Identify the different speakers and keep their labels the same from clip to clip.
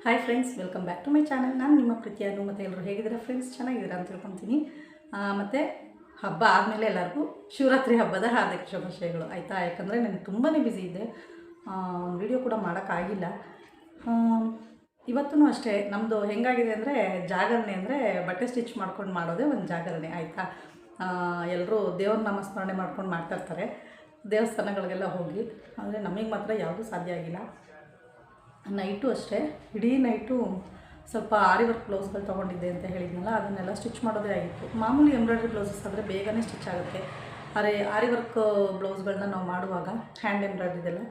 Speaker 1: Hi friends, welcome back to my channel. ನಾನು ನಿಮ್ಮ ಪ್ರೀತಿಯನ್ನು ಮತ್ತು ಎಲ್ಲರೂ ಹೇಗಿದ್ದೀರಾ ಫ್ರೆಂಡ್ಸ್? ಚೆನ್ನಾಗಿದ್ದೀರಾ ಅಂತ ತಿಳ್ಕೊತೀನಿ. ಮತ್ತು ಹಬ್ಬ ಆದಮೇಲೆ ಎಲ್ಲರಿಗೂ ಶಿವರಾತ್ರಿ ಹಬ್ಬದ ಹಾರ್ದಿಕ ಶುಭಾಶಯಗಳು ಆಯಿತಾ. ಯಾಕಂದರೆ ನಾನು ತುಂಬಾ ಬ್ಯುಸಿ ಇದ್ದೆ, ಒಂದು ವಿಡಿಯೋ ಕೂಡ ಮಾಡೋಕ್ಕಾಗಿಲ್ಲ. ಇವತ್ತೂ ಅಷ್ಟೇ ನಮ್ಮದು ಹೆಂಗಾಗಿದೆ ಅಂದರೆ ಜಾಗರಣೆ ಅಂದರೆ ಬಟ್ಟೆ ಸ್ಟಿಚ್ ಮಾಡ್ಕೊಂಡು ಮಾಡೋದೇ ಒಂದು ಜಾಗರಣೆ ಆಯಿತಾ. ಎಲ್ಲರೂ ದೇವ್ರ ನಾಮಸ್ಮರಣೆ ಮಾಡ್ಕೊಂಡು ಮಾಡ್ತಾಯಿರ್ತಾರೆ ದೇವಸ್ಥಾನಗಳಿಗೆಲ್ಲ ಹೋಗಿ. ಆದರೆ ನಮಗೆ ಮಾತ್ರ ಯಾವುದೂ ಸಾಧ್ಯ ಆಗಿಲ್ಲ. ನೈಟು ಅಷ್ಟೇ, ಇಡೀ ನೈಟು ಸ್ವಲ್ಪ ಆರಿ ವರ್ಕ್ ಬ್ಲೌಸ್ಗಳು ತೊಗೊಂಡಿದ್ದೆ ಅಂತ ಹೇಳಿದ್ನಲ್ಲ, ಅದನ್ನೆಲ್ಲ ಸ್ಟಿಚ್ ಮಾಡೋದೇ ಆಗಿತ್ತು. ಮಾಮೂಲಿ ಎಂಬ್ರಾಯ್ಡ್ರಿ ಬ್ಲೌಸಸ್ ಆದರೆ ಬೇಗನೆ ಸ್ಟಿಚ್ ಆಗುತ್ತೆ. ಆರಿ ವರ್ಕ್ ಬ್ಲೌಸ್ಗಳನ್ನ ನಾವು ಮಾಡುವಾಗ ಹ್ಯಾಂಡ್ ಎಂಬ್ರಾಯ್ಡ್ರಿದೆಲ್ಲ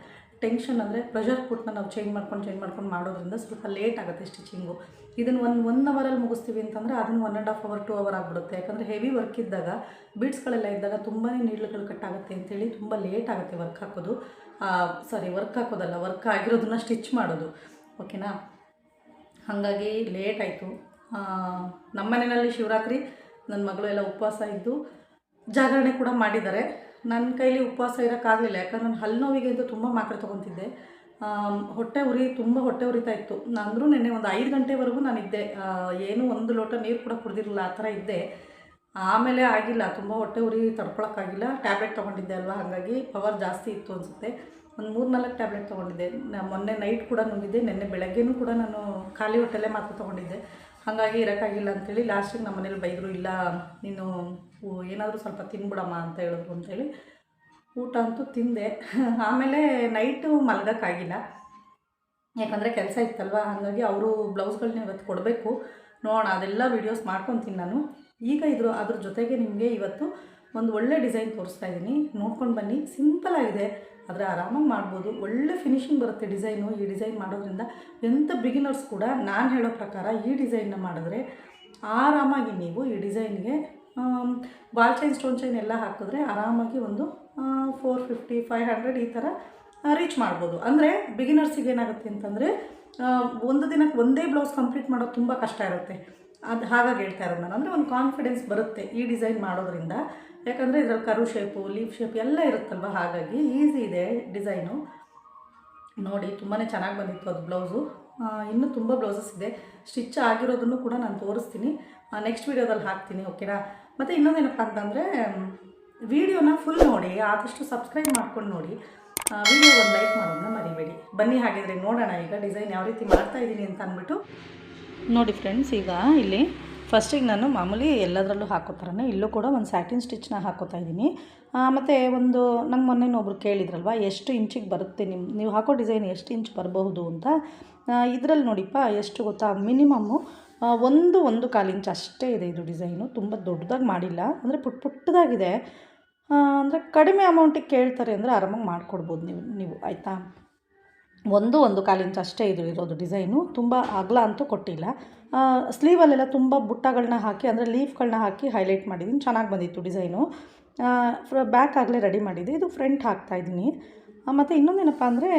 Speaker 1: ಟೆನ್ಷನ್ ಅಂದರೆ ಪ್ರೆಷರ್ ಪುಟ್ನ ನಾವು ಚೇಂಜ್ ಮಾಡ್ಕೊಂಡು ಮಾಡೋದ್ರಿಂದ ಸ್ವಲ್ಪ ಲೇಟ್ ಆಗುತ್ತೆ ಸ್ಟಿಚಿಂಗು. ಇದನ್ನು ಒನ್ ಅವರಲ್ಲಿ ಮುಗಿಸ್ತೀವಿ ಅಂತಂದರೆ ಅದನ್ನು 1.5 hour 2 hour ಆಗಿಬಿಡುತ್ತೆ. ಯಾಕಂದರೆ ಹೆವಿ ವರ್ಕ್ ಇದ್ದಾಗ ಬೀಡ್ಸ್ಗಳೆಲ್ಲ ಇದ್ದಾಗ ತುಂಬಾ ನೀಡ್ಲುಗಳು ಕಟ್ಟಾಗುತ್ತೆ ಅಂತೇಳಿ ತುಂಬ ಲೇಟ್ ಆಗುತ್ತೆ ವರ್ಕ್ ಹಾಕೋದು. ವರ್ಕ್ ಹಾಕೋದಲ್ಲ, ವರ್ಕ್ ಆಗಿರೋದನ್ನ ಸ್ಟಿಚ್ ಮಾಡೋದು, ಓಕೆನಾ. ಹಾಗಾಗಿ ಲೇಟ್ ಆಯಿತು. ನಮ್ಮ ಮನೆಯಲ್ಲಿ ಶಿವರಾತ್ರಿ ನನ್ನ ಮಗಳು ಎಲ್ಲ ಉಪವಾಸ ಇದ್ದು ಜಾಗರಣೆ ಕೂಡ ಮಾಡಿದ್ದಾರೆ. ನನ್ನ ಕೈಲಿ ಉಪವಾಸ ಇರೋಕ್ಕಾಗಲಿಲ್ಲ, ಯಾಕಂದ್ರೆ ನಾನು ಹಲ್ಲು ನೋವಿಗೆ ಅಂತ ತುಂಬ ಮಾತ್ರೆ ತೊಗೊತಿದ್ದೆ. ತುಂಬ ಹೊಟ್ಟೆ ಉರಿತಾ ಇತ್ತು. ಅಂದರೂ ನೆನ್ನೆ ಒಂದು 5 ಗಂಟೆವರೆಗೂ ನಾನಿದ್ದೆ, ಏನು 1 ಲೋಟ ನೀರು ಕೂಡ ಕುಡಿದಿರಲಿಲ್ಲ, ಆ ಥರ ಇದ್ದೆ. ಆಮೇಲೆ ಆಗಿಲ್ಲ, ತುಂಬ ಹೊಟ್ಟೆ ಉರಿ ತಡ್ಕೊಳಕ್ಕಾಗಿಲ್ಲ. ಟ್ಯಾಬ್ಲೆಟ್ ತೊಗೊಂಡಿದ್ದೆ ಅಲ್ವಾ, ಹಾಗಾಗಿ ಪವರ್ ಜಾಸ್ತಿ ಇತ್ತು ಅನಿಸುತ್ತೆ. ಒಂದು 3-4 ಟ್ಯಾಬ್ಲೆಟ್ ತೊಗೊಂಡಿದ್ದೆ. ಮೊನ್ನೆ ನೈಟ್ ಕೂಡ ನುಂಗಿದ್ದೆ, ನೆನ್ನೆ ಬೆಳಗ್ಗೆನೂ ಕೂಡ ನಾನು ಖಾಲಿ ಹೊಟ್ಟೆಲ್ಲೇ ಮಾತ್ರ ತೊಗೊಂಡಿದ್ದೆ. ಹಾಗಾಗಿ ಇರೋಕ್ಕಾಗಿಲ್ಲ ಅಂಥೇಳಿ ಲಾಸ್ಟಿಗೆ ನಮ್ಮ ಮನೇಲಿ ಬೈದರು, ಇಲ್ಲ ನೀನು ಏನಾದರೂ ಸ್ವಲ್ಪ ತಿನ್ಬಿಡಮ್ಮ ಅಂತ ಹೇಳಿದ್ರು ಅಂಥೇಳಿ ಊಟ ಅಂತೂ ತಿಂದೆ. ಆಮೇಲೆ ನೈಟು ಮಲಗೋಕ್ಕಾಗಿಲ್ಲ, ಯಾಕಂದರೆ ಕೆಲಸ ಇತ್ತಲ್ವ. ಹಾಗಾಗಿ ಅವರು ಬ್ಲೌಸ್ಗಳನ್ನ ಇವತ್ತು ಕೊಡಬೇಕು, ನೋಡೋಣ, ಅದೆಲ್ಲ ವೀಡಿಯೋಸ್ ಮಾಡ್ಕೊತೀನಿ ನಾನು. ಈಗ ಅದ್ರ ಜೊತೆಗೆ ನಿಮಗೆ ಇವತ್ತು ಒಂದು ಒಳ್ಳೆ ಡಿಸೈನ್ ತೋರಿಸ್ತಾ ಇದ್ದೀನಿ, ನೋಡ್ಕೊಂಡು ಬನ್ನಿ. ಸಿಂಪಲಾಗಿದೆ, ಆದರೆ ಆರಾಮಾಗಿ ಮಾಡ್ಬೋದು. ಒಳ್ಳೆ ಫಿನಿಶಿಂಗ್ ಬರುತ್ತೆ ಡಿಸೈನು. ಈ ಡಿಸೈನ್ ಮಾಡೋದ್ರಿಂದ ಎಂಥ ಬಿಗಿನರ್ಸ್ ಕೂಡ ನಾನು ಹೇಳೋ ಪ್ರಕಾರ ಈ ಡಿಸೈನ್ನ ಮಾಡಿದ್ರೆ ಆರಾಮಾಗಿ ನೀವು ಈ ಡಿಸೈನ್ಗೆ ಬಾಲ್ ಚೈನ್, ಸ್ಟೋನ್ ಚೈನ್ ಎಲ್ಲ ಹಾಕಿದ್ರೆ ಆರಾಮಾಗಿ ಒಂದು 450-500 ಈ ಥರ ರೀಚ್ ಮಾಡ್ಬೋದು. ಅಂದರೆ ಬಿಗಿನರ್ಸಿಗೆ ಏನಾಗುತ್ತೆ ಅಂತಂದರೆ ಒಂದು ದಿನಕ್ಕೆ ಒಂದೇ ಬ್ಲೌಸ್ ಕಂಪ್ಲೀಟ್ ಮಾಡೋದು ತುಂಬ ಕಷ್ಟ ಇರುತ್ತೆ. ಹಾಗಾಗಿ ಹೇಳ್ತಾ ಇರೋದು ನಾನು. ಅಂದರೆ ಒಂದು ಕಾನ್ಫಿಡೆನ್ಸ್ ಬರುತ್ತೆ ಈ ಡಿಸೈನ್ ಮಾಡೋದ್ರಿಂದ, ಯಾಕಂದರೆ ಇದರಲ್ಲಿ ಕರು ಶೇಪು, ಲೀಫ್ ಶೇಪ್ ಎಲ್ಲ ಇರುತ್ತಲ್ವ. ಹಾಗಾಗಿ ಈಸಿ ಇದೆ ಡಿಸೈನು. ನೋಡಿ, ತುಂಬಾ ಚೆನ್ನಾಗಿ ಬಂದಿತ್ತು ಅದು ಬ್ಲೌಸು. ಇನ್ನೂ ತುಂಬ ಬ್ಲೌಸಸ್ ಇದೆ, ಸ್ಟಿಚ್ ಆಗಿರೋದನ್ನು ಕೂಡ ನಾನು ತೋರಿಸ್ತೀನಿ, ನೆಕ್ಸ್ಟ್ ವೀಡಿಯೋದಲ್ಲಿ ಹಾಕ್ತೀನಿ, ಓಕೆನಾ. ಮತ್ತು ಇನ್ನೊಂದೇನಪ್ಪ ಅಂತಂದರೆ ವಿಡಿಯೋನ ಫುಲ್ ನೋಡಿ, ಆದಷ್ಟು ಸಬ್ಸ್ಕ್ರೈಬ್ ಮಾಡ್ಕೊಂಡು ನೋಡಿ, ವಿಡಿಯೋ ಒಂದು ಲೈಕ್ ಮಾಡೋದನ್ನ ಮರಿಬೇಡಿ. ಬನ್ನಿ ಹಾಗಿದ್ರೆ ನೋಡೋಣ ಈಗ ಡಿಸೈನ್ ಯಾವ ರೀತಿ ಮಾಡ್ತಾಯಿದ್ದೀನಿ ಅಂತ ಅಂದ್ಬಿಟ್ಟು. ನೋಡಿ ಫ್ರೆಂಡ್ಸ್, ಈಗ ಇಲ್ಲಿ ಫಸ್ಟಿಗೆ ನಾನು ಮಾಮೂಲಿ ಎಲ್ಲದರಲ್ಲೂ ಹಾಕೋ ಥರನೇ ಇಲ್ಲೂ ಕೂಡ ಒಂದು ಸ್ಯಾಟಿನ್ ಸ್ಟಿಚ್ನ ಹಾಕೋತಾ ಇದ್ದೀನಿ. ಮತ್ತು ನಂಗೆ ಮೊನ್ನೆ ಒಬ್ರು ಕೇಳಿದ್ರಲ್ವ, ಎಷ್ಟು ಇಂಚಿಗೆ ಬರುತ್ತೆ ನೀವು ಹಾಕೋ ಡಿಸೈನ್ ಎಷ್ಟು ಇಂಚ್ ಬರಬಹುದು ಅಂತ. ಇದರಲ್ಲಿ ನೋಡಿಪ್ಪ ಎಷ್ಟು ಗೊತ್ತಾ, ಮಿನಿಮಮ್ಮು 1-1.25 ಇಂಚ್ ಅಷ್ಟೇ ಇದೆ ಇದು ಡಿಸೈನು. ತುಂಬ ದೊಡ್ಡದಾಗಿ ಮಾಡಿಲ್ಲ, ಅಂದರೆ ಪುಟ್ಟದಾಗಿದೆ. ಅಂದರೆ ಕಡಿಮೆ ಅಮೌಂಟಿಗೆ ಕೇಳ್ತಾರೆ ಅಂದರೆ ಆರಾಮಾಗಿ ಮಾಡಿಕೊಡ್ಬೋದು ನೀವು ಆಯಿತಾ. 1-1.25 ಇಂಚ್ ಅಷ್ಟೇ ಇರೋದು ಡಿಸೈನು. ತುಂಬ ಅಗಲ ಅಂತೂ ಕೊಟ್ಟಿಲ್ಲ. ಸ್ಲೀವಲ್ಲೆಲ್ಲ ತುಂಬ ಬುಟ್ಟಗಳನ್ನ ಹಾಕಿ, ಅಂದರೆ ಲೀಫ್ಗಳನ್ನ ಹಾಕಿ ಹೈಲೈಟ್ ಮಾಡಿದ್ದೀನಿ, ಚೆನ್ನಾಗಿ ಬಂದಿತ್ತು ಡಿಸೈನು. ಬ್ಯಾಕ್ ಆಗಲೇ ರೆಡಿ ಮಾಡಿದ್ದೆ, ಇದು ಫ್ರಂಟ್ ಹಾಕ್ತಾಯಿದ್ದೀನಿ. ಮತ್ತು ಇನ್ನೊಂದೇನಪ್ಪ ಅಂದರೆ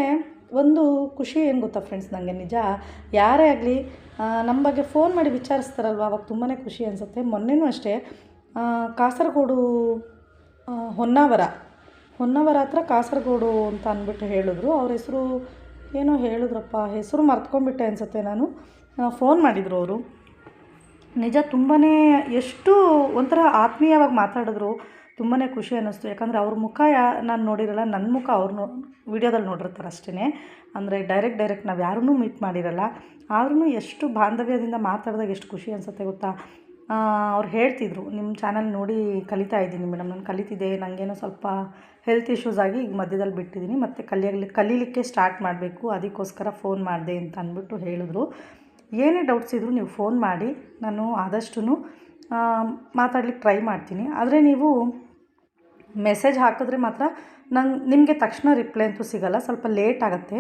Speaker 1: ಒಂದು ಖುಷಿ ಏನು ಗೊತ್ತಾ ಫ್ರೆಂಡ್ಸ್, ನನಗೆ ನಿಜ ಯಾರೇ ಆಗಲಿ ನಮ್ಮ ಬಗ್ಗೆ ಫೋನ್ ಮಾಡಿ ವಿಚಾರಿಸ್ತಾರಲ್ವ, ಅವಾಗ ತುಂಬಾ ಖುಷಿ ಅನಿಸುತ್ತೆ. ಮೊನ್ನೆನೂ ಅಷ್ಟೇ, ಕಾಸರಗೋಡು ಹೊನ್ನಾವರ ಹತ್ರ ಕಾಸರಗೋಡು ಅಂತ ಅಂದ್ಬಿಟ್ಟು ಹೇಳಿದ್ರು. ಅವ್ರ ಹೆಸರು ಏನೋ ಹೇಳಿದ್ರಪ್ಪ, ಹೆಸರು ಮರ್ತ್ಕೊಂಡ್ಬಿಟ್ಟೆ ಅನಿಸುತ್ತೆ ನಾನು. ಫೋನ್ ಮಾಡಿದರು ಅವರು. ನಿಜ ತುಂಬಾ ಎಷ್ಟು ಒಂಥರ ಆತ್ಮೀಯವಾಗಿ ಮಾತಾಡಿದ್ರು, ತುಂಬಾ ಖುಷಿ ಅನ್ನಿಸ್ತು. ಯಾಕಂದರೆ ಅವ್ರ ಮುಖ ನಾನು ನೋಡಿರಲ್ಲ, ನನ್ನ ಮುಖ ಅವ್ರನ್ನ ವೀಡಿಯೋದಲ್ಲಿ ನೋಡಿರ್ತಾರೆ ಅಷ್ಟೇ. ಅಂದರೆ ಡೈರೆಕ್ಟ್ ನಾವು ಯಾರೂ ಮೀಟ್ ಮಾಡಿರಲ್ಲ, ಆದ್ರೂ ಎಷ್ಟು ಬಾಂಧವ್ಯದಿಂದ ಮಾತಾಡಿದಾಗ ಎಷ್ಟು ಖುಷಿ ಅನಿಸುತ್ತೆ ಗೊತ್ತಾ. ಅವ್ರು ಹೇಳ್ತಿದ್ರು, ನಿಮ್ಮ ಚಾನಲ್ ನೋಡಿ ಕಲಿತಾ ಇದ್ದೀನಿ ಮೇಡಮ್, ನಾನು ಕಲಿತಿದ್ದೆ, ನನಗೇನೋ ಸ್ವಲ್ಪ ಹೆಲ್ತ್ ಇಶ್ಯೂಸ್ ಆಗಿ ಈಗ ಮಧ್ಯದಲ್ಲಿ ಬಿಟ್ಟಿದ್ದೀನಿ, ಮತ್ತು ಕಲೀಲಿಕ್ಕೆ ಸ್ಟಾರ್ಟ್ ಮಾಡಬೇಕು, ಅದಕ್ಕೋಸ್ಕರ ಫೋನ್ ಮಾಡಿದೆ ಅಂತ ಅಂದ್ಬಿಟ್ಟು ಹೇಳಿದ್ರು. ಏನೇ ಡೌಟ್ಸ್ ಇದ್ದರೂ ನೀವು ಫೋನ್ ಮಾಡಿ, ನಾನು ಆದಷ್ಟು ಮಾತಾಡ್ಲಿಕ್ಕೆ ಟ್ರೈ ಮಾಡ್ತೀನಿ. ಆದರೆ ನೀವು ಮೆಸೇಜ್ ಹಾಕಿದ್ರೆ ಮಾತ್ರ ನಿಮಗೆ ತಕ್ಷಣ ರಿಪ್ಲೈ ಅಂತೂ ಸಿಗೋಲ್ಲ, ಸ್ವಲ್ಪ ಲೇಟ್ ಆಗುತ್ತೆ.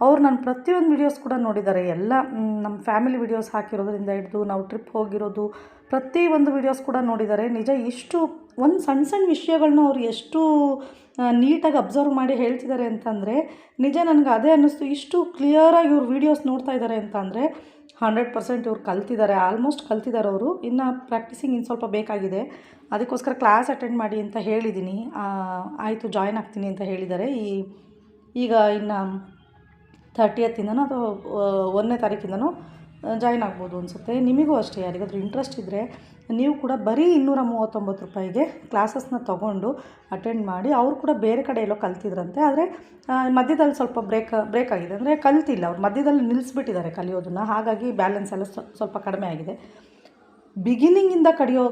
Speaker 1: ಅವ್ರು ನನ್ನ ಪ್ರತಿಯೊಂದು ವೀಡಿಯೋಸ್ ಕೂಡ ನೋಡಿದ್ದಾರೆ, ಎಲ್ಲ ನಮ್ಮ ಫ್ಯಾಮಿಲಿ ವೀಡಿಯೋಸ್ ಹಾಕಿರೋದ್ರಿಂದ ಹಿಡಿದು ನಾವು ಟ್ರಿಪ್ ಹೋಗಿರೋದು ಪ್ರತಿಯೊಂದು ವೀಡಿಯೋಸ್ ಕೂಡ ನೋಡಿದ್ದಾರೆ. ನಿಜ ಇಷ್ಟು ಒಂದು ಸಣ್ಣ ವಿಷಯಗಳನ್ನ ಅವ್ರು ಎಷ್ಟು ನೀಟಾಗಿ ಅಬ್ಸರ್ವ್ ಮಾಡಿ ಹೇಳ್ತಿದ್ದಾರೆ ಅಂತಂದರೆ ನಿಜ ನನಗೆ ಅದೇ ಅನ್ನಿಸ್ತು. ಇಷ್ಟು ಕ್ಲಿಯರಾಗಿ ಇವ್ರು ವೀಡಿಯೋಸ್ ನೋಡ್ತಾ ಇದ್ದಾರೆ ಅಂತ ಅಂದರೆ 100% ಇವ್ರು ಕಲ್ತಿದ್ದಾರೆ, ಆಲ್ಮೋಸ್ಟ್ ಕಲ್ತಿದ್ದಾರೆ ಅವರು. ಇನ್ನು ಪ್ರಾಕ್ಟೀಸಿಂಗ್ ಇನ್ನು ಸ್ವಲ್ಪ ಬೇಕಾಗಿದೆ, ಅದಕ್ಕೋಸ್ಕರ ಕ್ಲಾಸ್ ಅಟೆಂಡ್ ಮಾಡಿ ಅಂತ ಹೇಳಿದ್ದೀನಿ. ಆಯಿತು, ಜಾಯ್ನ್ ಆಗ್ತೀನಿ ಅಂತ ಹೇಳಿದ್ದಾರೆ. ಈಗ ಇನ್ನು 30th ಅಥವಾ 1ನೇ ತಾರೀಕಿಂದನೋ ಜಾಯ್ನ್ ಆಗ್ಬೋದು ಅನಿಸುತ್ತೆ. ನಿಮಗೂ ಅಷ್ಟೇ, ಯಾರಿಗಾದ್ರೂ ಇಂಟ್ರೆಸ್ಟ್ ಇದ್ದರೆ ನೀವು ಕೂಡ ಬರೀ 239 ರೂಪಾಯಿಗೆ ಕ್ಲಾಸಸ್ನ ತೊಗೊಂಡು ಅಟೆಂಡ್ ಮಾಡಿ. ಅವರು ಕೂಡ ಬೇರೆ ಕಡೆ ಎಲ್ಲೋ ಕಲ್ತಿದ್ರಂತೆ, ಆದರೆ ಮಧ್ಯದಲ್ಲಿ ಸ್ವಲ್ಪ ಬ್ರೇಕ್ ಆಗಿದೆ, ಅಂದರೆ ಕಲ್ತಿಲ್ಲ ಅವ್ರು, ಮಧ್ಯದಲ್ಲಿ ನಿಲ್ಲಿಸ್ಬಿಟ್ಟಿದ್ದಾರೆ ಕಲಿಯೋದನ್ನು. ಹಾಗಾಗಿ ಬ್ಯಾಲೆನ್ಸ್ ಎಲ್ಲ ಸ್ವಲ್ಪ ಕಡಿಮೆ ಆಗಿದೆ. ಬಿಗಿನಿಂಗಿಂದ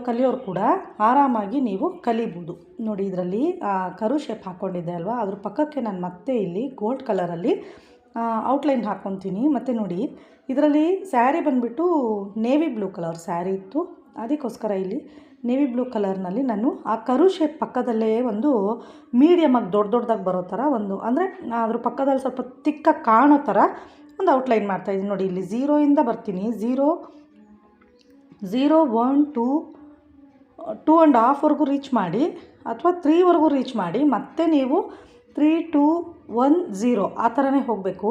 Speaker 1: ಕಲಿಯೋರು ಕೂಡ ಆರಾಮಾಗಿ ನೀವು ಕಲಿಬೋದು. ನೋಡಿ, ಇದರಲ್ಲಿ ಕರು ಶೇಪ್ ಹಾಕ್ಕೊಂಡಿದ್ದೆ ಅಲ್ವಾ, ಅದ್ರ ಪಕ್ಕಕ್ಕೆ ನಾನು ಮತ್ತೆ ಇಲ್ಲಿ ಗೋಲ್ಡ್ ಕಲರಲ್ಲಿ ಔಟ್ಲೈನ್ ಹಾಕ್ಕೊತೀನಿ. ಮತ್ತು ನೋಡಿ, ಇದರಲ್ಲಿ ಸ್ಯಾರಿ ಬಂದುಬಿಟ್ಟು ನೇವಿ ಬ್ಲೂ ಕಲರ್ ಸ್ಯಾರಿ ಇತ್ತು, ಅದಕ್ಕೋಸ್ಕರ ಇಲ್ಲಿ ನೇವಿ ಬ್ಲೂ ಕಲರ್ನಲ್ಲಿ ನಾನು ಆ ಕರು ಶೇಪ್ ಪಕ್ಕದಲ್ಲೇ ಒಂದು ಮೀಡಿಯಮಾಗಿ ದೊಡ್ಡದಾಗಿ ಬರೋ ಥರ ಒಂದು, ಅಂದರೆ ಅದ್ರ ಪಕ್ಕದಲ್ಲಿ ಸ್ವಲ್ಪ ತಿಕ್ಕಾಗಿ ಕಾಣೋ ಥರ ಒಂದು ಔಟ್ಲೈನ್ ಮಾಡ್ತಾಯಿದ್ದೀನಿ. ನೋಡಿ, ಇಲ್ಲಿ 0ಇಂದ ಬರ್ತೀನಿ, 0 1 2 2.5ವರೆಗೂ ರೀಚ್ ಮಾಡಿ, ಅಥವಾ 3ವರೆಗೂ ರೀಚ್ ಮಾಡಿ, ಮತ್ತೆ ನೀವು 3 2 1 0 ಆ ಥರನೇ ಹೋಗಬೇಕು.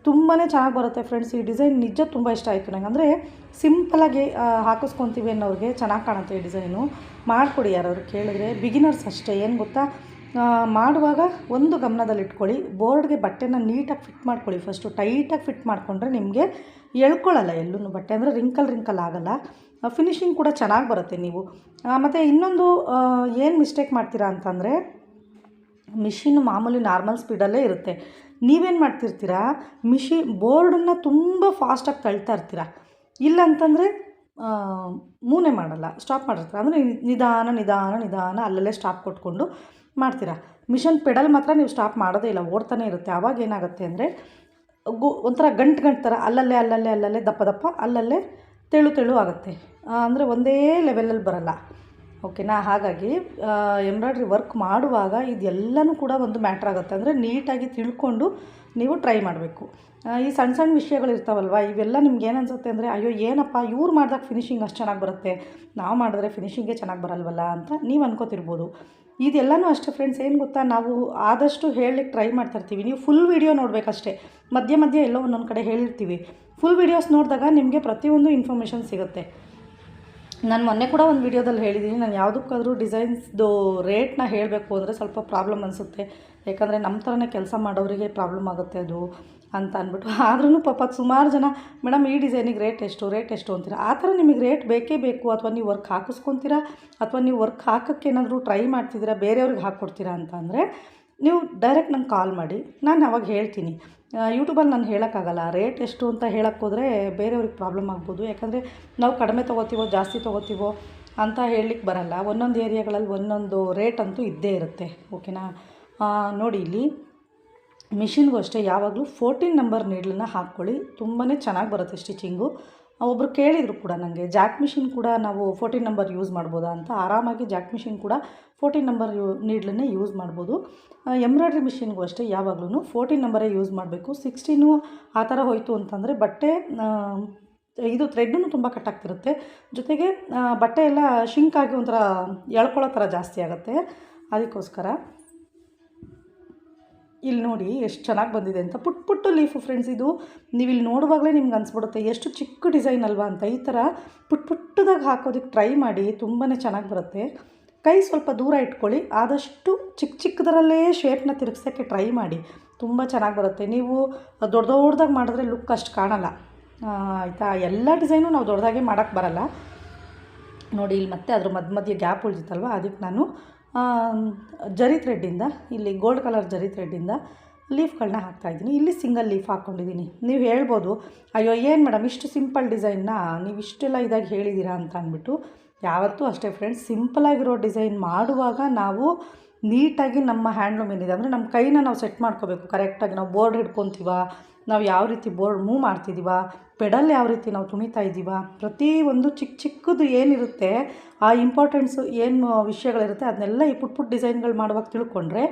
Speaker 1: ತುಂಬಾ ಚೆನ್ನಾಗಿ ಬರುತ್ತೆ ಫ್ರೆಂಡ್ಸ್. ಈ ಡಿಸೈನ್ ನಿಜ ತುಂಬ ಇಷ್ಟ ಆಯಿತು ನನಗೆ. ಅಂದರೆ ಸಿಂಪಲಾಗಿ ಹಾಕಿಸ್ಕೊತೀವಿ ಅನ್ನೋರಿಗೆ ಚೆನ್ನಾಗಿ ಕಾಣುತ್ತೆ ಈ ಡಿಸೈನು. ಮಾಡಿಕೊಡಿ ಯಾರಾದ್ರು ಕೇಳಿದ್ರೆ. ಬಿಗಿನರ್ಸ್ ಅಷ್ಟೇ. ಏನು ಗೊತ್ತಾ, ಮಾಡುವಾಗ ಒಂದು ಗಮನದಲ್ಲಿಟ್ಕೊಳ್ಳಿ, ಬೋರ್ಡ್ಗೆ ಬಟ್ಟೆನ ನೀಟಾಗಿ ಫಿಟ್ ಮಾಡ್ಕೊಳ್ಳಿ. ಫಸ್ಟು ಟೈಟಾಗಿ ಫಿಟ್ ಮಾಡಿಕೊಂಡ್ರೆ ನಿಮಗೆ ಎಳ್ಕೊಳ್ಳಲ್ಲ ಎಲ್ಲೂ ಬಟ್ಟೆ, ಅಂದರೆ ರಿಂಕಲ್ ಆಗೋಲ್ಲ. ಫಿನಿಶಿಂಗ್ ಕೂಡ ಚೆನ್ನಾಗಿ ಬರುತ್ತೆ ನೀವು. ಮತ್ತು ಇನ್ನೊಂದು ಏನು ಮಿಸ್ಟೇಕ್ ಮಾಡ್ತೀರಾ ಅಂತಂದರೆ, ಮಿಷಿನ್ ಮಾಮೂಲಿ ನಾರ್ಮಲ್ ಸ್ಪೀಡಲ್ಲೇ ಇರುತ್ತೆ. ನೀವೇನು ಮಾಡ್ತಿರ್ತೀರಾ, ಬೋರ್ಡನ್ನು ತುಂಬ ಫಾಸ್ಟಾಗಿ ತಳ್ತಾ ಇರ್ತೀರ, ಇಲ್ಲ ಅಂತಂದರೆ ಮೂನೇ ಮಾಡಲ್ಲ, ಸ್ಟಾಪ್ ಮಾಡಿರ್ತೀರ. ಅಂದರೆ ನಿಧಾನ ಅಲ್ಲಲ್ಲೇ ಸ್ಟಾಪ್ ಕೊಟ್ಕೊಂಡು ಮಾಡ್ತೀರಾ. ಮಿಷನ್ ಪೆಡಲ್ ಮಾತ್ರ ನೀವು ಸ್ಟಾಪ್ ಮಾಡೋದೇ ಇಲ್ಲ, ಓಡ್ತಾನೆ ಇರುತ್ತೆ. ಆವಾಗ ಏನಾಗುತ್ತೆ ಅಂದರೆ ಒಂಥರ ಗಂಟು ಥರ ಅಲ್ಲಲ್ಲೇ ದಪ್ಪ ಅಲ್ಲಲ್ಲೇ ತೆಳು ಆಗುತ್ತೆ, ಅಂದರೆ ಒಂದೇ ಲೆವೆಲಲ್ಲಿ ಬರಲ್ಲ. ಓಕೆನಾ. ಹಾಗಾಗಿ ಎಂಬ್ರಾಯ್ಡ್ರಿ ವರ್ಕ್ ಮಾಡುವಾಗ ಇದೆಲ್ಲನೂ ಕೂಡ ಒಂದು ಮ್ಯಾಟ್ರ್ ಆಗುತ್ತೆ. ಅಂದರೆ ನೀಟಾಗಿ ತಿಳ್ಕೊಂಡು ನೀವು ಟ್ರೈ ಮಾಡಬೇಕು. ಈ ಸಣ್ಣ ವಿಷಯಗಳಿರ್ತಾವಲ್ವ, ಇವೆಲ್ಲ ನಿಮ್ಗೆ ಏನು ಅನಿಸುತ್ತೆ ಅಂದರೆ, ಅಯ್ಯೋ ಏನಪ್ಪ ಇವ್ರು ಮಾಡಿದಾಗ ಫಿನಿಶಿಂಗ್ ಅಷ್ಟು ಚೆನ್ನಾಗಿ ಬರುತ್ತೆ, ನಾವು ಮಾಡಿದ್ರೆ ಫಿನಿಶಿಂಗೇ ಚೆನ್ನಾಗಿ ಬರಲ್ವಲ್ಲ ಅಂತ ನೀವು ಅನ್ಕೋತಿರ್ಬೋದು. ಇದೆಲ್ಲನೂ ಅಷ್ಟೇ ಫ್ರೆಂಡ್ಸ್. ಏನು ಗೊತ್ತಾ, ನಾವು ಆದಷ್ಟು ಹೇಳಲಿಕ್ಕೆ ಟ್ರೈ ಮಾಡ್ತಾಯಿರ್ತೀವಿ. ನೀವು ಫುಲ್ ವೀಡಿಯೋ ನೋಡಬೇಕಷ್ಟೇ. ಮಧ್ಯೆ ಎಲ್ಲೋ ಒಂದೊಂದು ಕಡೆ ಹೇಳಿರ್ತೀವಿ. ಫುಲ್ ವೀಡಿಯೋಸ್ ನೋಡಿದಾಗ ನಿಮಗೆ ಪ್ರತಿಯೊಂದು ಇನ್ಫಾರ್ಮೇಷನ್ ಸಿಗುತ್ತೆ. ನಾನು ಮೊನ್ನೆ ಕೂಡ ಒಂದು ವೀಡಿಯೋದಲ್ಲಿ ಹೇಳಿದ್ದೀನಿ, ನಾನು ಯಾವುದಕ್ಕಾದ್ರೂ ಡಿಸೈನ್ಸ್ದು ರೇಟ್ನ ಹೇಳಬೇಕು ಅಂದರೆ ಸ್ವಲ್ಪ ಪ್ರಾಬ್ಲಮ್ ಅನಿಸುತ್ತೆ. ಯಾಕಂದರೆ ನಮ್ಮ ಥರನೇ ಕೆಲಸ ಮಾಡೋರಿಗೆ ಪ್ರಾಬ್ಲಮ್ ಆಗುತ್ತೆ ಅದು ಅಂತ ಅಂದ್ಬಿಟ್ಟು. ಆದ್ರೂ ಪಾಪ ಸುಮಾರು ಜನ, ಮೇಡಮ್ ಈ ಡಿಸೈನಿಗೆ ರೇಟ್ ಎಷ್ಟು ಅಂತೀರ. ಆ ಥರ ನಿಮಗೆ ರೇಟ್ ಬೇಕೇ ಬೇಕು, ಅಥವಾ ನೀವು ವರ್ಕ್ ಹಾಕಿಸ್ಕೊತೀರಾ, ಅಥವಾ ನೀವು ವರ್ಕ್ ಹಾಕೋಕ್ಕೆ ಏನಾದರೂ ಟ್ರೈ ಮಾಡ್ತಿದ್ದೀರಾ, ಬೇರೆಯವ್ರಿಗೆ ಹಾಕ್ಕೊಡ್ತೀರಾ ಅಂತ ಅಂದರೆ ನೀವು ಡೈರೆಕ್ಟ್ ನಂಗೆ ಕಾಲ್ ಮಾಡಿ, ನಾನು ಅವಾಗ ಹೇಳ್ತೀನಿ. ಯೂಟ್ಯೂಬಲ್ಲಿ ನಾನು ಹೇಳೋಕ್ಕಾಗಲ್ಲ. ರೇಟ್ ಎಷ್ಟು ಅಂತ ಹೇಳೋಕ್ಕೋದ್ರೆ ಬೇರೆಯವ್ರಿಗೆ ಪ್ರಾಬ್ಲಮ್ ಆಗ್ಬೋದು. ಯಾಕಂದರೆ ನಾವು ಕಡಿಮೆ ತೊಗೋತೀವೋ ಜಾಸ್ತಿ ತೊಗೋತೀವೋ ಅಂತ ಹೇಳಲಿಕ್ಕೆ ಬರಲ್ಲ. ಒಂದೊಂದು ಏರಿಯಾಗಳಲ್ಲಿ ಒಂದೊಂದು ರೇಟ್ ಅಂತೂ ಇದ್ದೇ ಇರುತ್ತೆ. ಓಕೆನಾ. ನೋಡಿ, ಇಲ್ಲಿ ಮಿಷಿನ್ಗೂ ಅಷ್ಟೇ ಯಾವಾಗಲೂ 14 ನಂಬರ್ ನೀಡ್ಲನ್ನ ಹಾಕ್ಕೊಳ್ಳಿ, ತುಂಬಾ ಚೆನ್ನಾಗಿ ಬರುತ್ತೆ ಸ್ಟಿಚಿಂಗು. ಒಬ್ಬರು ಕೇಳಿದರು ಕೂಡ ನನಗೆ, ಜಾಕ್ ಮಿಷಿನ್ ಕೂಡ ನಾವು 14 ನಂಬರ್ ಯೂಸ್ ಮಾಡ್ಬೋದಾ ಅಂತ. ಆರಾಮಾಗಿ ಜಾಕ್ ಮಿಷಿನ್ ಕೂಡ 14 ನಂಬರ್ ನೀಡ್ಲನ್ನೇ ಯೂಸ್ ಮಾಡ್ಬೋದು. ಎಂಬ್ರಾಯ್ಡ್ರಿ ಮಿಷಿನ್ಗೂ ಅಷ್ಟೇ ಯಾವಾಗಲೂ 14 ನಂಬರೇ ಯೂಸ್ ಮಾಡಬೇಕು. 16 ಆ ಥರ ಹೋಯಿತು ಅಂತಂದರೆ ಬಟ್ಟೆ ಇದು ಥ್ರೆಡ್ಡೂ ತುಂಬ ಕಟ್ಟಾಗ್ತಿರುತ್ತೆ, ಜೊತೆಗೆ ಬಟ್ಟೆ ಎಲ್ಲ ಶಿಂಕಾಗಿ ಒಂಥರ ಎಳ್ಕೊಳ್ಳೋ ಥರ ಜಾಸ್ತಿ ಆಗುತ್ತೆ. ಅದಕ್ಕೋಸ್ಕರ ಇಲ್ಲಿ ನೋಡಿ ಎಷ್ಟು ಚೆನ್ನಾಗಿ ಬಂದಿದೆ ಅಂತ. ಪುಟ್ಟು ಲೀಫು ಫ್ರೆಂಡ್ಸ್. ಇದು ನೀವು ಇಲ್ಲಿ ನೋಡುವಾಗಲೇ ನಿಮ್ಗೆ ಅನಿಸ್ಬಿಡುತ್ತೆ ಎಷ್ಟು ಚಿಕ್ಕ ಡಿಸೈನ್ ಅಲ್ವಾ ಅಂತ. ಈ ಥರ ಪುಟ್ಟದಾಗಿ ಹಾಕೋದಕ್ಕೆ ಟ್ರೈ ಮಾಡಿ, ತುಂಬಾ ಚೆನ್ನಾಗಿ ಬರುತ್ತೆ. ಕೈ ಸ್ವಲ್ಪ ದೂರ ಇಟ್ಕೊಳ್ಳಿ, ಆದಷ್ಟು ಚಿಕ್ಕದರಲ್ಲೇ ಶೇಪ್ನ ತಿರುಗಿಸೋಕ್ಕೆ ಟ್ರೈ ಮಾಡಿ, ತುಂಬ ಚೆನ್ನಾಗಿ ಬರುತ್ತೆ. ನೀವು ದೊಡ್ಡದಾಗಿ ಮಾಡಿದ್ರೆ ಲುಕ್ ಅಷ್ಟು ಕಾಣಲ್ಲ, ಆಯಿತಾ. ಎಲ್ಲ ಡಿಸೈನು ನಾವು ದೊಡ್ಡದಾಗೆ ಮಾಡೋಕ್ಕೆ ಬರಲ್ಲ. ನೋಡಿ, ಇಲ್ಲಿ ಮತ್ತೆ ಅದ್ರ ಮಧ್ಯೆ ಗ್ಯಾಪ್ ಉಳಿದಿತ್ತಲ್ವ, ಅದಕ್ಕೆ ನಾನು ಜರಿ ಥ್ರೆಡ್ಡಿಂದ, ಇಲ್ಲಿ ಗೋಲ್ಡ್ ಕಲರ್ ಜರಿ ಥ್ರೆಡ್ಡಿಂದ ಲೀಫ್ಗಳನ್ನ ಹಾಕ್ತಾಯಿದ್ದೀನಿ. ಇಲ್ಲಿ ಸಿಂಗಲ್ ಲೀಫ್ ಹಾಕ್ಕೊಂಡಿದ್ದೀನಿ. ನೀವು ಹೇಳ್ಬೋದು, ಅಯ್ಯೋ ಏನು ಮೇಡಮ್ ಇಷ್ಟು ಸಿಂಪಲ್ ಡಿಸೈನ್ನ ನೀವು ಇಷ್ಟೆಲ್ಲ ಇದಾಗಿ ಹೇಳಿದ್ದೀರಾ ಅಂತ ಅಂದ್ಬಿಟ್ಟು. ಯಾವತ್ತೂ ಅಷ್ಟೇ ಫ್ರೆಂಡ್ಸ್, ಸಿಂಪಲಾಗಿರೋ ಡಿಸೈನ್ ಮಾಡುವಾಗ ನಾವು ನೀಟಾಗಿ ನಮ್ಮ ಹ್ಯಾಂಡ್ಲೂಮ್ ಏನಿದೆ ಅಂದರೆ ನಮ್ಮ ಕೈನ ನಾವು ಸೆಟ್ ಮಾಡ್ಕೋಬೇಕು ಕರೆಕ್ಟಾಗಿ. ನಾವು ಬೋರ್ಡ್ ಹಿಡ್ಕೊತೀವ, ನಾವು ಯಾವ ರೀತಿ ಬೋರ್ಡ್ ಮೂವ್ ಮಾಡ್ತಿದ್ದೀವ, ಪೆಡಲ್ ಯಾವ ರೀತಿ ನಾವು ತುಣಿತಾ ಇದ್ದೀವ, ಪ್ರತಿಯೊಂದು ಚಿಕ್ಕದು ಏನಿರುತ್ತೆ ಆ ಇಂಪಾರ್ಟೆನ್ಸು ಏನು ವಿಷಯಗಳಿರುತ್ತೆ ಅದನ್ನೆಲ್ಲ ಈ ಪುಟ್ ಡಿಸೈನ್ಗಳು ಮಾಡುವಾಗ ತಿಳ್ಕೊಂಡ್ರೆ,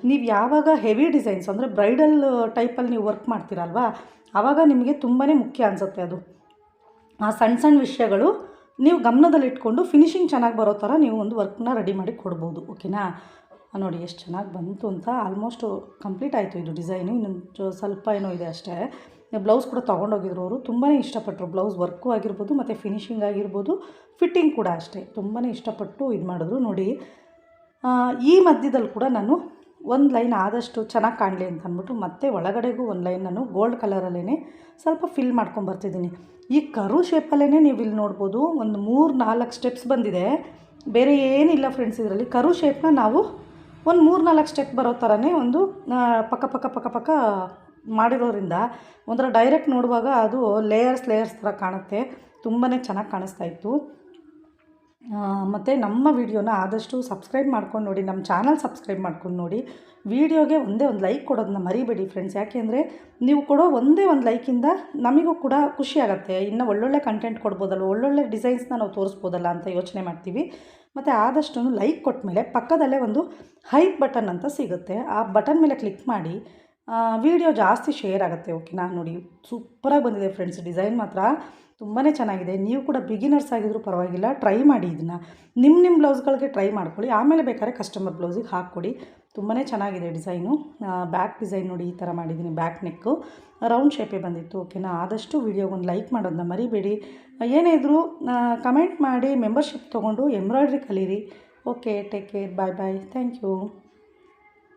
Speaker 1: ನೀವು ಯಾವಾಗ ಹೆವಿ ಡಿಸೈನ್ಸ್ ಅಂದರೆ ಬ್ರೈಡಲ್ ಟೈಪಲ್ಲಿ ನೀವು ವರ್ಕ್ ಮಾಡ್ತೀರಲ್ವ, ಆವಾಗ ನಿಮಗೆ ತುಂಬಾ ಮುಖ್ಯ ಅನಿಸುತ್ತೆ ಅದು. ಆ ಸಣ್ಣ ವಿಷಯಗಳು ನೀವು ಗಮನದಲ್ಲಿಟ್ಕೊಂಡು ಫಿನಿಶಿಂಗ್ ಚೆನ್ನಾಗಿ ಬರೋ ಥರ ನೀವು ಒಂದು ವರ್ಕ್ನ ರೆಡಿ ಮಾಡಿ ಕೊಡ್ಬೋದು. ಓಕೆನಾ. ನೋಡಿ ಎಷ್ಟು ಚೆನ್ನಾಗಿ ಬಂತು ಅಂತ. ಆಲ್ಮೋಸ್ಟು ಕಂಪ್ಲೀಟ್ ಆಯಿತು ಇದು ಡಿಸೈನು, ಇನ್ನೊಂದು ಸ್ವಲ್ಪ ಏನೋ ಇದೆ ಅಷ್ಟೇ. ಬ್ಲೌಸ್ ಕೂಡ ತೊಗೊಂಡೋಗಿದ್ರು ಅವರು, ತುಂಬಾ ಇಷ್ಟಪಟ್ಟರು. ಬ್ಲೌಸ್ ವರ್ಕು ಆಗಿರ್ಬೋದು ಮತ್ತು ಫಿನಿಶಿಂಗ್ ಆಗಿರ್ಬೋದು, ಫಿಟ್ಟಿಂಗ್ ಕೂಡ ಅಷ್ಟೇ ತುಂಬಾ ಇಷ್ಟಪಟ್ಟು ಇದು ಮಾಡಿದ್ರು. ನೋಡಿ, ಈ ಮಧ್ಯದಲ್ಲಿ ಕೂಡ ನಾನು ಒಂದು ಲೈನ್ ಆದಷ್ಟು ಚೆನ್ನಾಗಿ ಕಾಣಲಿ ಅಂತ ಅಂದ್ಬಿಟ್ಟು ಮತ್ತೆ ಒಳಗಡೆಗೂ ಒಂದು ಲೈನ್ ನಾನು ಗೋಲ್ಡ್ ಕಲರಲ್ಲೇ ಸ್ವಲ್ಪ ಫಿಲ್ ಮಾಡ್ಕೊಂಬರ್ತಿದ್ದೀನಿ. ಈ ಕರು ಶೇಪಲ್ಲೇ ನೀವು ಇಲ್ಲಿ ನೋಡ್ಬೋದು ಒಂದು 3-4 ಸ್ಟೆಪ್ಸ್ ಬಂದಿದೆ, ಬೇರೆ ಏನಿಲ್ಲ ಫ್ರೆಂಡ್ಸ್. ಇದರಲ್ಲಿ ಕರು ಶೇಪ್ನ ನಾವು ಒಂದು 3-4 ಸ್ಟೆಪ್ ಬರೋ ಥರನೇ ಒಂದು ಪಕ್ಕ ಮಾಡಿರೋದ್ರಿಂದ ಒಂಥರ ಡೈರೆಕ್ಟ್ ನೋಡುವಾಗ ಅದು ಲೇಯರ್ಸ್ ಥರ ಕಾಣುತ್ತೆ. ತುಂಬಾ ಚೆನ್ನಾಗಿ ಕಾಣಿಸ್ತಾ ಇತ್ತು. ಮತ್ತು ನಮ್ಮ ವಿಡಿಯೋನ ಆದಷ್ಟು ಸಬ್ಸ್ಕ್ರೈಬ್ ಮಾಡ್ಕೊಂಡು ನೋಡಿ, ನಮ್ಮ ಚಾನಲ್ ಸಬ್ಸ್ಕ್ರೈಬ್ ಮಾಡ್ಕೊಂಡು ನೋಡಿ. ವಿಡಿಯೋಗೆ ಒಂದೇ ಒಂದು ಲೈಕ್ ಕೊಡೋದನ್ನ ಮರಿಬೇಡಿ ಫ್ರೆಂಡ್ಸ್. ಯಾಕೆಂದರೆ ನೀವು ಕೊಡೋ ಒಂದೇ ಒಂದು ಲೈಕಿಂದ ನಮಗೂ ಕೂಡ ಖುಷಿ ಆಗುತ್ತೆ. ಇನ್ನು ಒಳ್ಳೊಳ್ಳೆ ಕಂಟೆಂಟ್ ಕೊಡ್ಬೋದಲ್ಲ, ಒಳ್ಳೊಳ್ಳೆ ಡಿಸೈನ್ಸ್ನ ನಾವು ತೋರಿಸ್ಬೋದಲ್ಲ ಅಂತ ಯೋಚನೆ ಮಾಡ್ತೀವಿ. ಮತ್ತು ಆದಷ್ಟು ಲೈಕ್ ಕೊಟ್ಟ ಮೇಲೆ ಪಕ್ಕದಲ್ಲೇ ಒಂದು ಹೈಪ್ ಬಟನ್ ಅಂತ ಸಿಗುತ್ತೆ. ಆ ಬಟನ್ ಮೇಲೆ ಕ್ಲಿಕ್ ಮಾಡಿ ವಿಡಿಯೋ ಜಾಸ್ತಿ ಶೇರ್ ಆಗುತ್ತೆ. ಓಕೆನಾ? ನೋಡಿ ಸೂಪರಾಗಿ ಬಂದಿದೆ ಫ್ರೆಂಡ್ಸ್. ಡಿಸೈನ್ ಮಾತ್ರ ತುಂಬಾ ಚೆನ್ನಾಗಿದೆ. ನೀವು ಕೂಡ ಬಿಗಿನರ್ಸ್ ಆಗಿದ್ರೂ ಪರವಾಗಿಲ್ಲ, ಟ್ರೈ ಮಾಡಿ. ಇದನ್ನು ನಿಮ್ಮ ಬ್ಲೌಸ್ಗಳಿಗೆ ಟ್ರೈ ಮಾಡ್ಕೊಳ್ಳಿ. ಆಮೇಲೆ ಬೇಕಾದ್ರೆ ಕಸ್ಟಮರ್ ಬ್ಲೌಸಿಗೆ ಹಾಕ್ಕೊಡಿ. ತುಂಬಾ ಚೆನ್ನಾಗಿದೆ ಡಿಸೈನು. ಬ್ಯಾಕ್ ಡಿಸೈನ್ ನೋಡಿ ಈ ಥರ ಮಾಡಿದ್ದೀನಿ. ಬ್ಯಾಕ್ ನೆಕ್ಕು ರೌಂಡ್ ಶೇಪೇ ಬಂದಿತ್ತು. ಓಕೆನಾ? ಆದಷ್ಟು ವಿಡಿಯೋಗೊಂದು ಲೈಕ್ ಮಾಡೋದನ್ನ ಮರಿಬೇಡಿ. ಏನೇ ಇದ್ದರೂ ಕಮೆಂಟ್ ಮಾಡಿ ಮೆಂಬರ್ಶಿಪ್ ತೊಗೊಂಡು ಎಂಬ್ರಾಯ್ಡ್ರಿ ಕಲೀರಿ. Okay, take care, bye bye, thank you.